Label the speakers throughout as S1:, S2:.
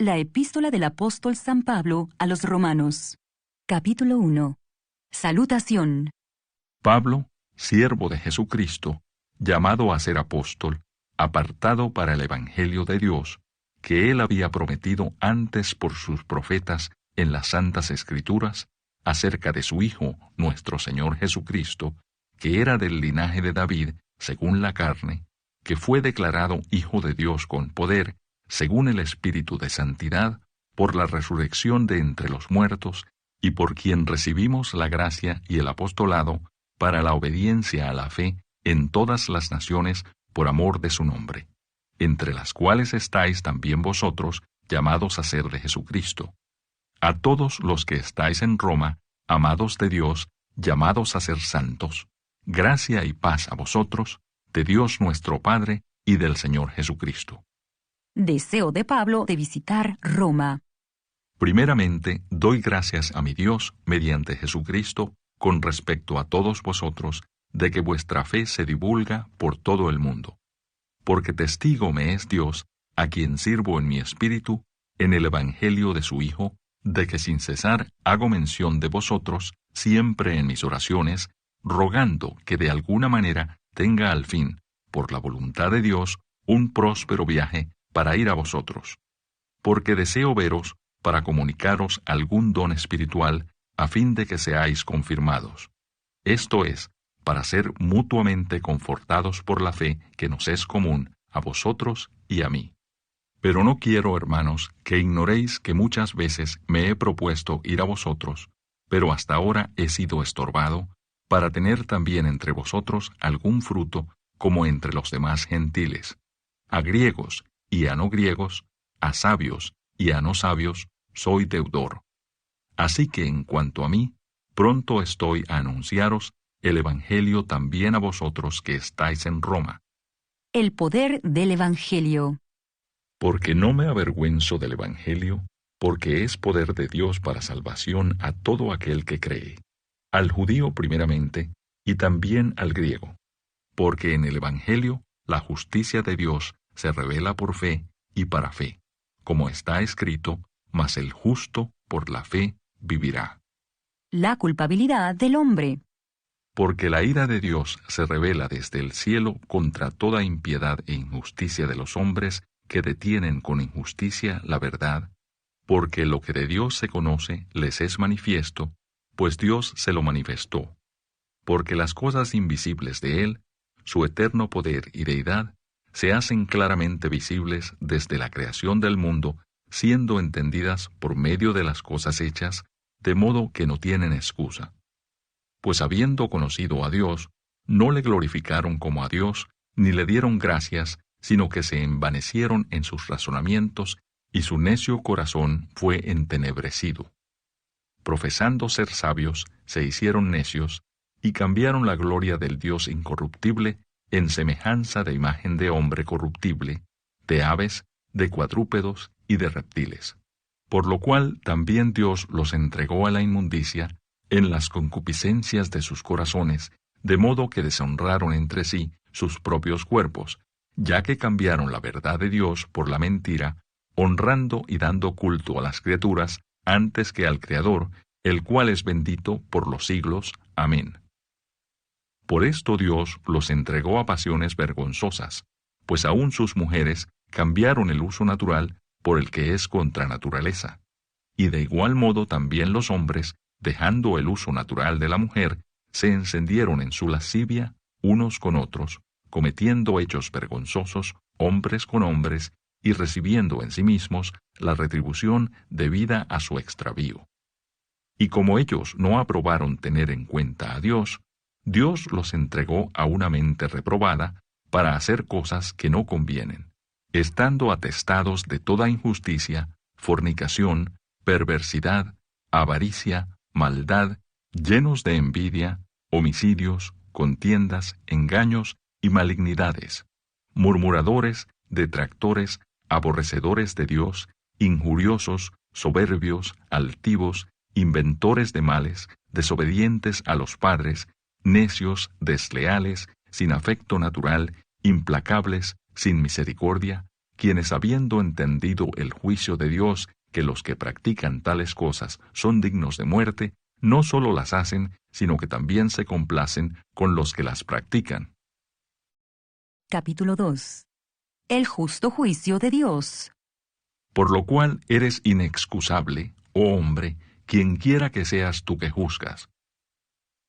S1: La epístola del apóstol San Pablo a los Romanos. Capítulo 1. Salutación.
S2: Pablo, siervo de Jesucristo, llamado a ser apóstol, apartado para el Evangelio de Dios, que él había prometido antes por sus profetas en las Santas Escrituras, acerca de su Hijo, nuestro Señor Jesucristo, que era del linaje de David, según la carne, que fue declarado Hijo de Dios con poder, según el Espíritu de Santidad, por la resurrección de entre los muertos, y por quien recibimos la gracia y el apostolado para la obediencia a la fe en todas las naciones por amor de su nombre, entre las cuales estáis también vosotros, llamados a ser de Jesucristo. A todos los que estáis en Roma, amados de Dios, llamados a ser santos, gracia y paz a vosotros, de Dios nuestro Padre y del Señor Jesucristo.
S1: Deseo de Pablo de visitar Roma.
S2: Primeramente, doy gracias a mi Dios, mediante Jesucristo, con respecto a todos vosotros, de que vuestra fe se divulga por todo el mundo. Porque testigo me es Dios, a quien sirvo en mi espíritu, en el Evangelio de su Hijo, de que sin cesar hago mención de vosotros, siempre en mis oraciones, rogando que de alguna manera tenga al fin, por la voluntad de Dios, un próspero viaje para ir a vosotros. Porque deseo veros para comunicaros algún don espiritual, a fin de que seáis confirmados. Esto es, para ser mutuamente confortados por la fe que nos es común a vosotros y a mí. Pero no quiero, hermanos, que ignoréis que muchas veces me he propuesto ir a vosotros, pero hasta ahora he sido estorbado, para tener también entre vosotros algún fruto, como entre los demás gentiles, a griegos y a no griegos, a sabios y a no sabios, soy deudor. Así que en cuanto a mí, pronto estoy a anunciaros el Evangelio también a vosotros que estáis en Roma.
S1: El poder del Evangelio.
S2: Porque no me avergüenzo del Evangelio, porque es poder de Dios para salvación a todo aquel que cree, al judío primeramente, y también al griego. Porque en el Evangelio la justicia de Dios se revela por fe y para fe, como está escrito, mas el justo por la fe vivirá.
S1: La culpabilidad del hombre.
S2: Porque la ira de Dios se revela desde el cielo contra toda impiedad e injusticia de los hombres que detienen con injusticia la verdad, porque lo que de Dios se conoce les es manifiesto, pues Dios se lo manifestó. Porque las cosas invisibles de Él, su eterno poder y deidad, se hacen claramente visibles desde la creación del mundo, siendo entendidas por medio de las cosas hechas, de modo que no tienen excusa. Pues habiendo conocido a Dios, no le glorificaron como a Dios, ni le dieron gracias, sino que se envanecieron en sus razonamientos, y su necio corazón fue entenebrecido. Profesando ser sabios, se hicieron necios, y cambiaron la gloria del Dios incorruptible en semejanza de imagen de hombre corruptible, de aves, de cuadrúpedos y de reptiles. Por lo cual también Dios los entregó a la inmundicia en las concupiscencias de sus corazones, de modo que deshonraron entre sí sus propios cuerpos, ya que cambiaron la verdad de Dios por la mentira, honrando y dando culto a las criaturas antes que al Creador, el cual es bendito por los siglos. Amén. Por esto Dios los entregó a pasiones vergonzosas, pues aún sus mujeres cambiaron el uso natural por el que es contra naturaleza. Y de igual modo también los hombres, dejando el uso natural de la mujer, se encendieron en su lascivia unos con otros, cometiendo hechos vergonzosos hombres con hombres, y recibiendo en sí mismos la retribución debida a su extravío. Y como ellos no aprobaron tener en cuenta a Dios, Dios los entregó a una mente reprobada para hacer cosas que no convienen, estando atestados de toda injusticia, fornicación, perversidad, avaricia, maldad, llenos de envidia, homicidios, contiendas, engaños y malignidades, murmuradores, detractores, aborrecedores de Dios, injuriosos, soberbios, altivos, inventores de males, desobedientes a los padres, necios, desleales, sin afecto natural, implacables, sin misericordia, quienes habiendo entendido el juicio de Dios, que los que practican tales cosas son dignos de muerte, no solo las hacen, sino que también se complacen con los que las practican.
S1: Capítulo 2. El justo juicio de Dios.
S2: Por lo cual eres inexcusable, oh hombre, quien quiera que seas tú que juzgas.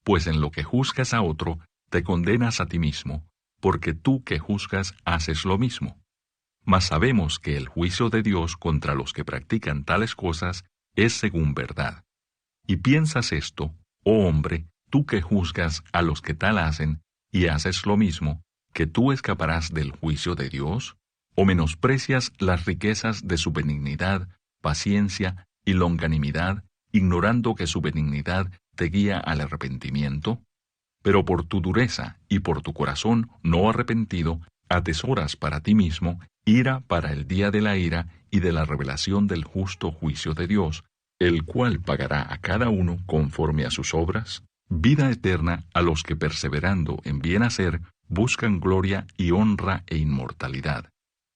S2: Pues en lo que juzgas a otro, te condenas a ti mismo, porque tú que juzgas haces lo mismo. Mas sabemos que el juicio de Dios contra los que practican tales cosas es según verdad. Y piensas esto, oh hombre, tú que juzgas a los que tal hacen, y haces lo mismo, que tú escaparás del juicio de Dios, o menosprecias las riquezas de su benignidad, paciencia y longanimidad, ignorando que su benignidad te guía al arrepentimiento. Pero por tu dureza y por tu corazón no arrepentido, atesoras para ti mismo ira para el día de la ira y de la revelación del justo juicio de Dios, el cual pagará a cada uno conforme a sus obras, vida eterna a los que perseverando en bien hacer buscan gloria y honra e inmortalidad,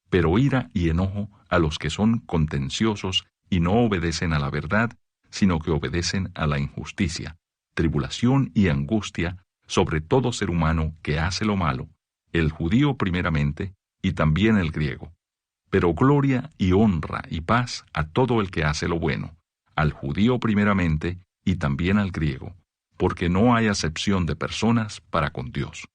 S2: pero ira y enojo a los que son contenciosos y no obedecen a la verdad, sino que obedecen a la injusticia, tribulación y angustia sobre todo ser humano que hace lo malo, el judío primeramente y también el griego, pero gloria y honra y paz a todo el que hace lo bueno, al judío primeramente y también al griego, porque no hay acepción de personas para con Dios.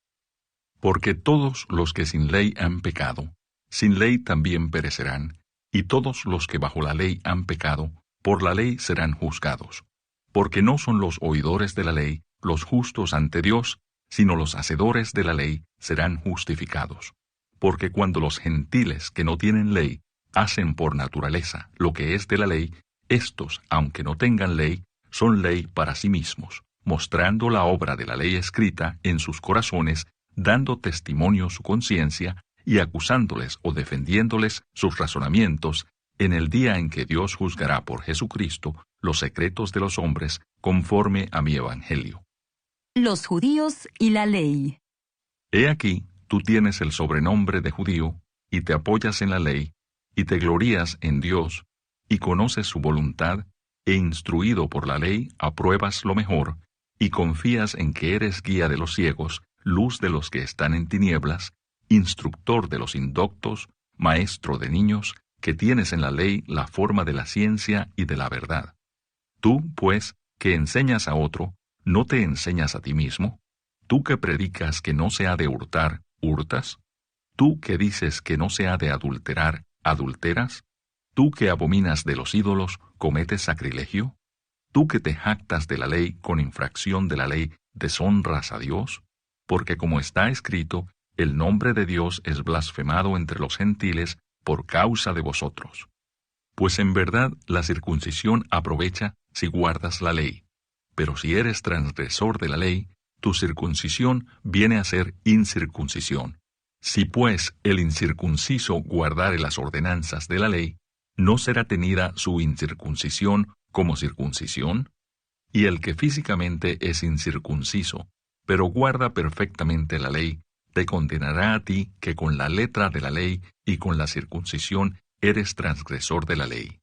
S2: Porque todos los que sin ley han pecado, sin ley también perecerán, y todos los que bajo la ley han pecado, por la ley serán juzgados. Porque no son los oidores de la ley los justos ante Dios, sino los hacedores de la ley serán justificados. Porque cuando los gentiles que no tienen ley hacen por naturaleza lo que es de la ley, éstos, aunque no tengan ley, son ley para sí mismos, mostrando la obra de la ley escrita en sus corazones, dando testimonio su conciencia y acusándoles o defendiéndoles sus razonamientos en el día en que Dios juzgará por Jesucristo los secretos de los hombres conforme a mi evangelio.
S1: Los judíos y la ley.
S2: He aquí, tú tienes el sobrenombre de judío, y te apoyas en la ley, y te glorías en Dios, y conoces su voluntad, e instruido por la ley apruebas lo mejor, y confías en que eres guía de los ciegos, luz de los que están en tinieblas, instructor de los indoctos, maestro de niños, que tienes en la ley la forma de la ciencia y de la verdad. Tú, pues, que enseñas a otro, ¿no te enseñas a ti mismo? Tú que predicas que no se ha de hurtar, ¿hurtas? Tú que dices que no se ha de adulterar, ¿adulteras? Tú que abominas de los ídolos, ¿cometes sacrilegio? Tú que te jactas de la ley con infracción de la ley, ¿deshonras a Dios? Porque como está escrito, el nombre de Dios es blasfemado entre los gentiles por causa de vosotros. Pues en verdad la circuncisión aprovecha si guardas la ley, pero si eres transgresor de la ley, tu circuncisión viene a ser incircuncisión. Si pues el incircunciso guardare las ordenanzas de la ley, ¿no será tenida su incircuncisión como circuncisión? Y el que físicamente es incircunciso, pero guarda perfectamente la ley, te condenará a ti que con la letra de la ley y con la circuncisión eres transgresor de la ley.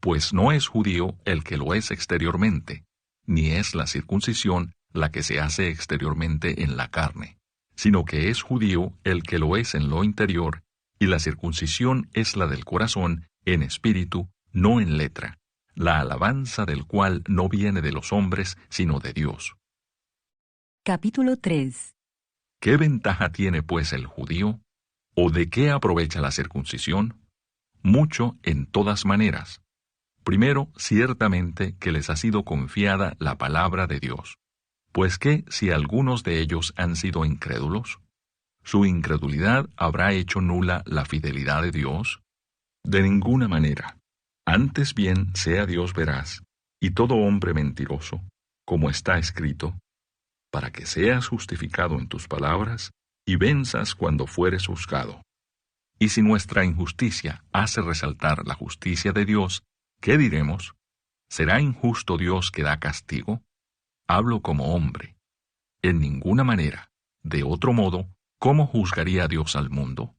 S2: Pues no es judío el que lo es exteriormente, ni es la circuncisión la que se hace exteriormente en la carne, sino que es judío el que lo es en lo interior, y la circuncisión es la del corazón, en espíritu, no en letra, la alabanza del cual no viene de los hombres, sino de Dios.
S1: Capítulo 3.
S2: ¿Qué ventaja tiene pues el judío? ¿O de qué aprovecha la circuncisión? Mucho en todas maneras. Primero, ciertamente que les ha sido confiada la palabra de Dios. Pues que si algunos de ellos han sido incrédulos, ¿su incredulidad habrá hecho nula la fidelidad de Dios? De ninguna manera. Antes bien sea Dios veraz, y todo hombre mentiroso, como está escrito, para que seas justificado en tus palabras, y venzas cuando fueres juzgado. Y si nuestra injusticia hace resaltar la justicia de Dios, ¿qué diremos? ¿Será injusto Dios que da castigo? Hablo como hombre. En ninguna manera. De otro modo, ¿cómo juzgaría Dios al mundo?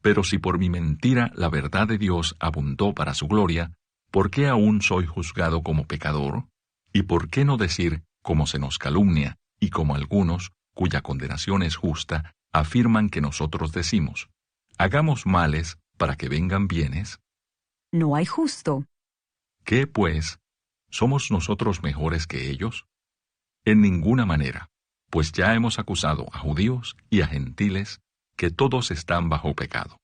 S2: Pero si por mi mentira la verdad de Dios abundó para su gloria, ¿por qué aún soy juzgado como pecador? ¿Y por qué no decir, como se nos calumnia, y como algunos, cuya condenación es justa, afirman que nosotros decimos, hagamos males para que vengan bienes?
S1: No hay justo.
S2: ¿Qué, pues? ¿Somos nosotros mejores que ellos? En ninguna manera, pues ya hemos acusado a judíos y a gentiles que todos están bajo pecado.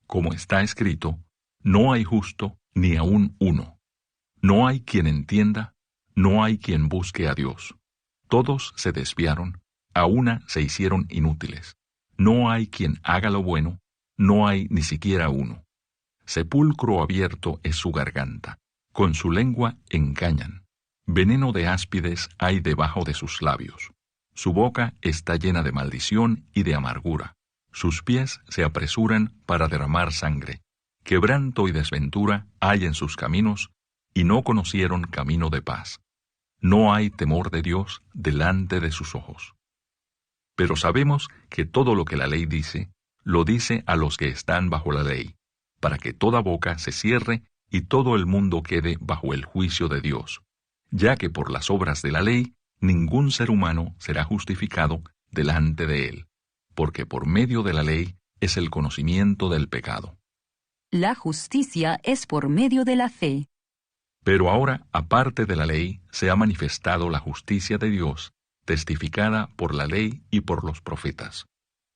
S2: Como está escrito, no hay justo ni aun uno. No hay quien entienda, no hay quien busque a Dios. Todos se desviaron, a una se hicieron inútiles. No hay quien haga lo bueno, no hay ni siquiera uno. Sepulcro abierto es su garganta, con su lengua engañan. Veneno de áspides hay debajo de sus labios. Su boca está llena de maldición y de amargura. Sus pies se apresuran para derramar sangre. Quebranto y desventura hay en sus caminos, y no conocieron camino de paz. No hay temor de Dios delante de sus ojos. Pero sabemos que todo lo que la ley dice, lo dice a los que están bajo la ley, para que toda boca se cierre y todo el mundo quede bajo el juicio de Dios, ya que por las obras de la ley ningún ser humano será justificado delante de él, porque por medio de la ley es el conocimiento del pecado.
S1: La justicia es por medio de la fe.
S2: Pero ahora, aparte de la ley, se ha manifestado la justicia de Dios, testificada por la ley y por los profetas.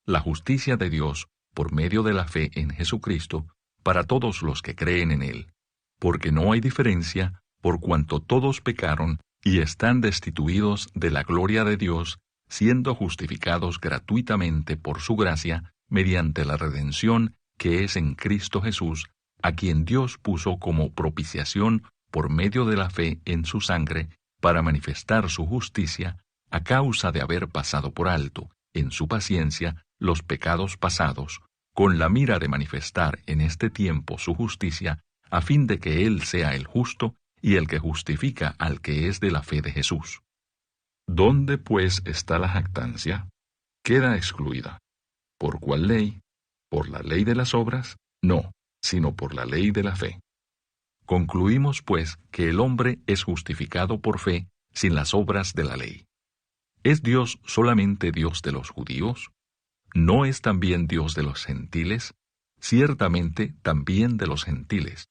S2: La justicia de Dios, por medio de la fe en Jesucristo, para todos los que creen en Él. Porque no hay diferencia, por cuanto todos pecaron y están destituidos de la gloria de Dios, siendo justificados gratuitamente por su gracia, mediante la redención que es en Cristo Jesús, a quien Dios puso como propiciación por medio de la fe en su sangre, para manifestar su justicia, a causa de haber pasado por alto, en su paciencia, los pecados pasados, con la mira de manifestar en este tiempo su justicia, a fin de que Él sea el justo y el que justifica al que es de la fe de Jesús. ¿Dónde, pues, está la jactancia? Queda excluida. ¿Por cuál ley? ¿Por la ley de las obras? No, sino por la ley de la fe. Concluimos, pues, que el hombre es justificado por fe sin las obras de la ley. ¿Es Dios solamente Dios de los judíos? ¿No es también Dios de los gentiles? Ciertamente también de los gentiles.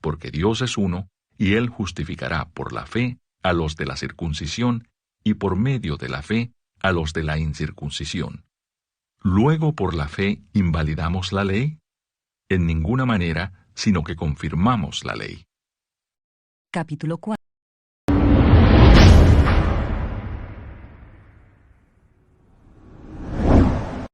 S2: Porque Dios es uno, y Él justificará por la fe a los de la circuncisión, y por medio de la fe a los de la incircuncisión. ¿Luego por la fe invalidamos la ley? En ninguna manera, sino que confirmamos la ley.
S1: Capítulo 4.